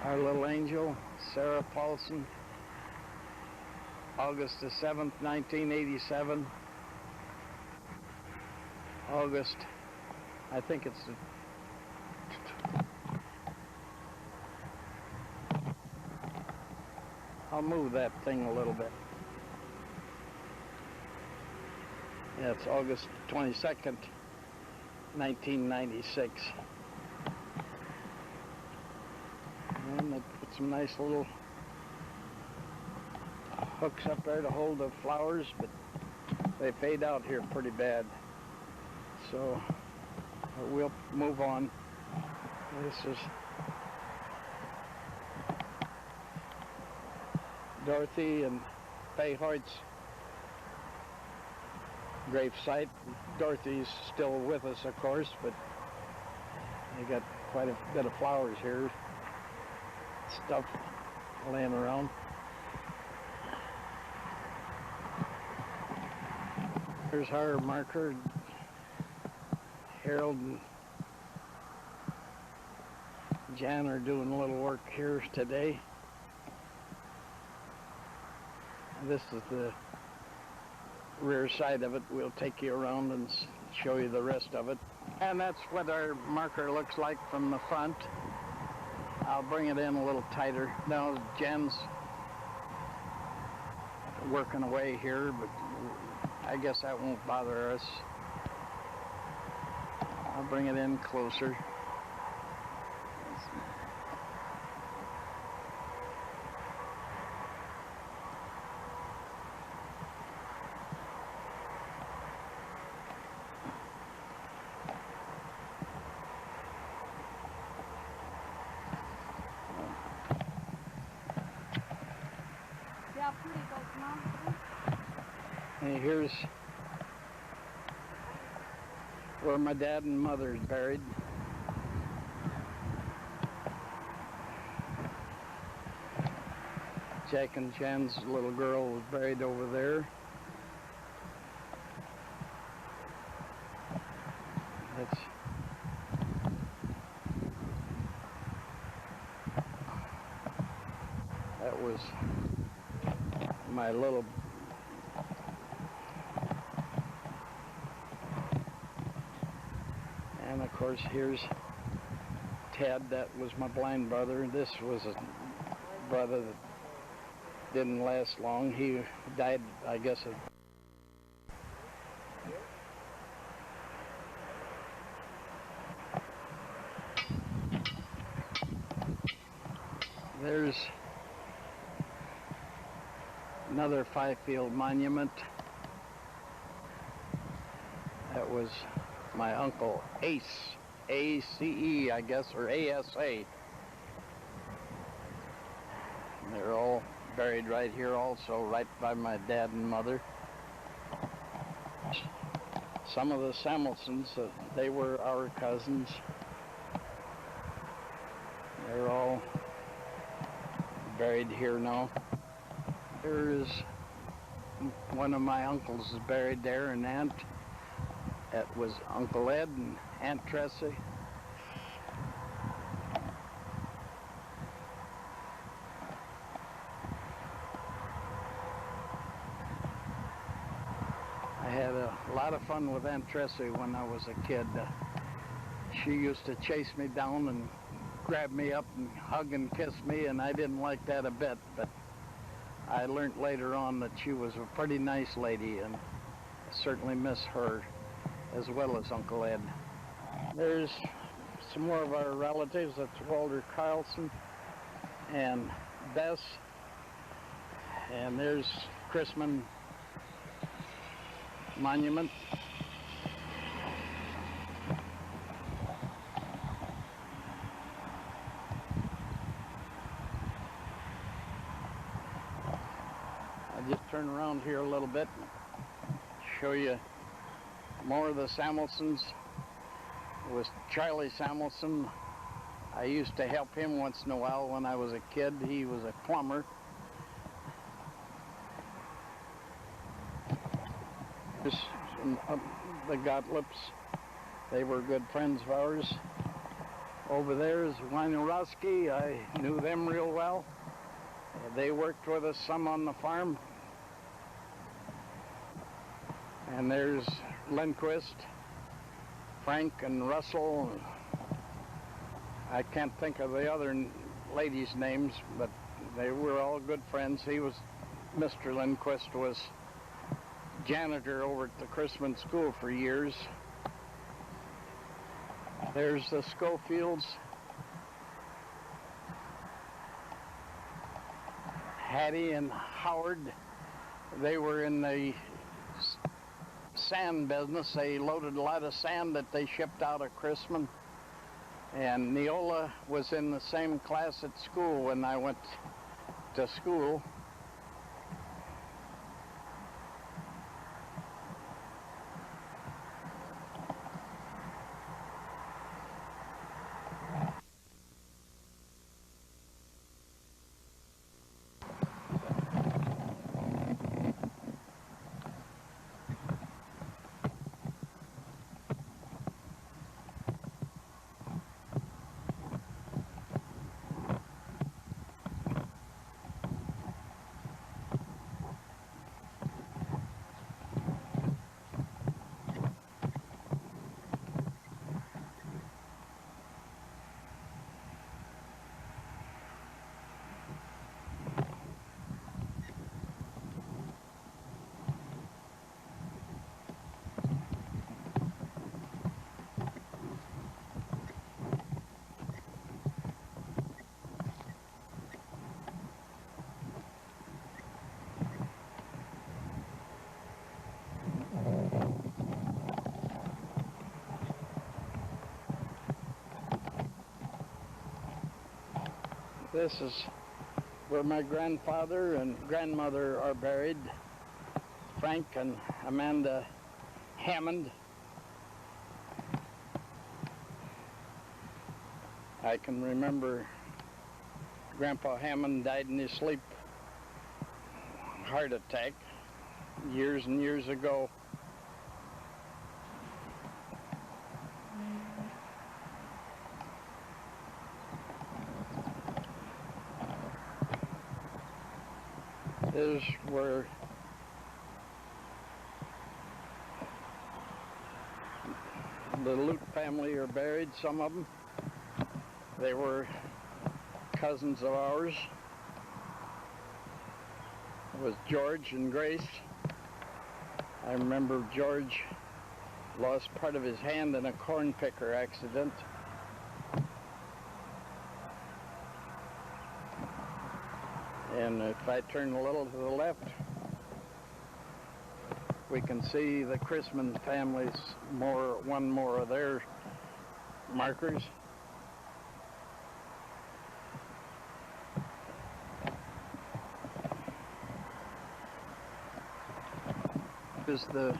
Our little angel, Sarah Paulson, August the 7th, 1987. August, I think it's the I'll move that thing a little bit. Yeah, it's August 22nd, 1996. And they put some nice little hooks up there to hold the flowers, but they fade out here pretty bad. So we'll move on. This is Dorothy and Fay Hoyt's grave site. Dorothy's still with us, of course, but they got quite a bit of flowers here, stuff laying around. Here's our marker. Harold and Jan are doing a little work here today. This is the rear side of it. We'll take you around and show you the rest of it. And that's what our marker looks like from the front. I'll bring it in a little tighter. Now Jan's working away here, but I guess that won't bother us. I'll bring it in closer. And here's where my dad and mother is buried. Jack and Jan's little girl was buried over there. That was my little and of course here's Ted. That was my blind brother. This was a brother that didn't last long. He died, I guess, of there's another Fifield monument. That was my uncle Ace, A-C-E, I guess, or A-S-A. They're all buried right here also, right by my dad and mother. Some of the Samuelsons, they were our cousins. They're all buried here now. There's one of my uncles is buried there, an aunt. That was Uncle Ed and Aunt Tressie. I had a lot of fun with Aunt Tressie when I was a kid. She used to chase me down and grab me up and hug and kiss me, and I didn't like that a bit, but I learned later on that she was a pretty nice lady, and I certainly miss her as well as Uncle Ed. There's some more of our relatives. That's Walter Carlson and Bess, and there's Chrisman Monument. I'll just turn around here a little bit, show you more of the Samuelsons. It was Charlie Samuelson. I used to help him once in a while when I was a kid. He was a plumber. The Gottliebs, they were good friends of ours. Over there is Wynarowski. I knew them real well. They worked with us some on the farm. And there's Lindquist, Frank and Russell. I can't think of the other ladies' names, but they were all good friends. Mr. Lindquist was janitor over at the Chrisman School for years. There's the Schofields. Hattie and Howard, they were in the sand business. They loaded a lot of sand that they shipped out of Chrisman. And Neola was in the same class at school when I went to school. This is where my grandfather and grandmother are buried, Frank and Amanda Hammond. I can remember Grandpa Hammond died in his sleep, heart attack, years and years ago. This is where the Lute family are buried, some of them. They were cousins of ours. It was George and Grace. I remember George lost part of his hand in a corn picker accident. And if I turn a little to the left, we can see the Chrisman family's one more of their markers. This is the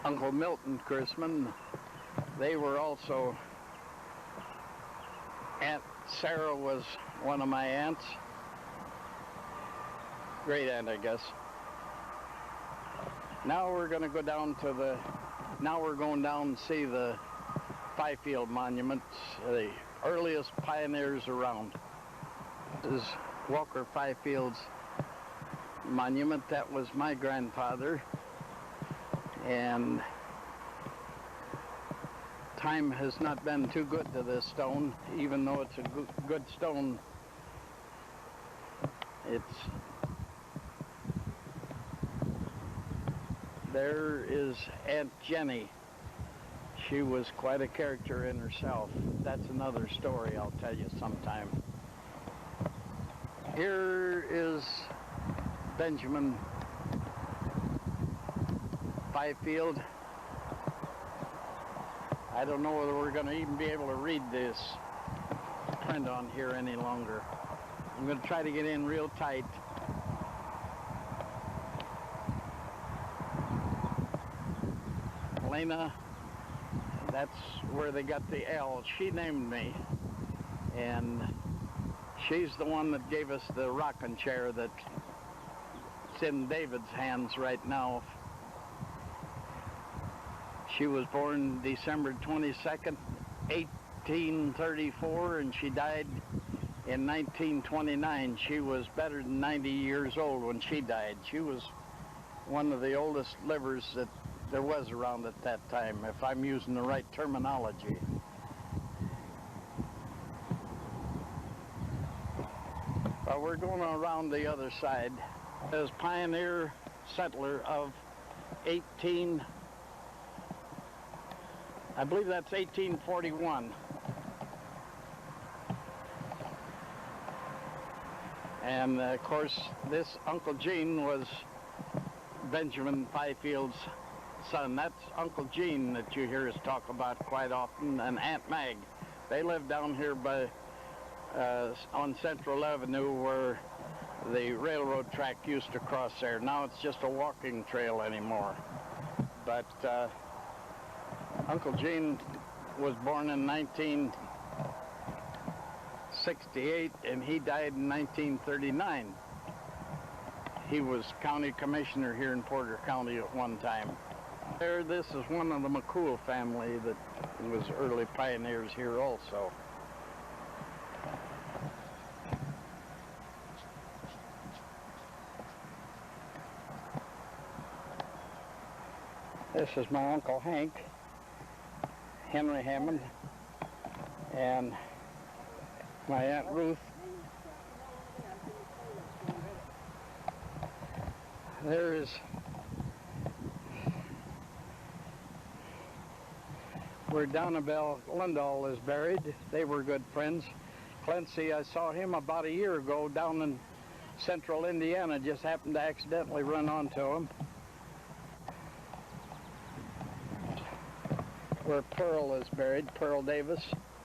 Uncle Milton Chrisman. They were also, Aunt Sarah was one of my aunts. Great aunt, I guess. Now we're going to go down to now we're going down and see the Fifield Monument, the earliest pioneers around. This is Walker Fifield's monument. That was my grandfather. And time has not been too good to this stone, even though it's a good stone. There is Aunt Jenny. She was quite a character in herself. That's another story I'll tell you sometime. Here is Benjamin Fifield. I don't know whether we're going to even be able to read this print on here any longer. I'm going to try to get in real tight. Lena, that's where they got the L. She named me, and she's the one that gave us the rocking chair that's in David's hands right now. She was born December 22nd, 1834, and she died in 1929. She was better than 90 years old when she died. She was one of the oldest livers that there was around at that time, if I'm using the right terminology. Well, we're going around the other side. As pioneer settler of I believe that's 1841. And of course, this Uncle Gene was Benjamin Fifield's son. That's Uncle Gene that you hear us talk about quite often, and Aunt Mag. They lived down here by on Central Avenue where the railroad track used to cross there. Now it's just a walking trail anymore. But Uncle Gene was born in 1968 and he died in 1939. He was county commissioner here in Porter County at one time. This is one of the McCool family that was early pioneers here also. This is my Uncle Hank, Henry Hammond, and my Aunt Ruth. There is where Donabelle Lindahl is buried. They were good friends. Clancy, I saw him about a year ago down in central Indiana, just happened to accidentally run onto him. Where Pearl is buried, Pearl Davis.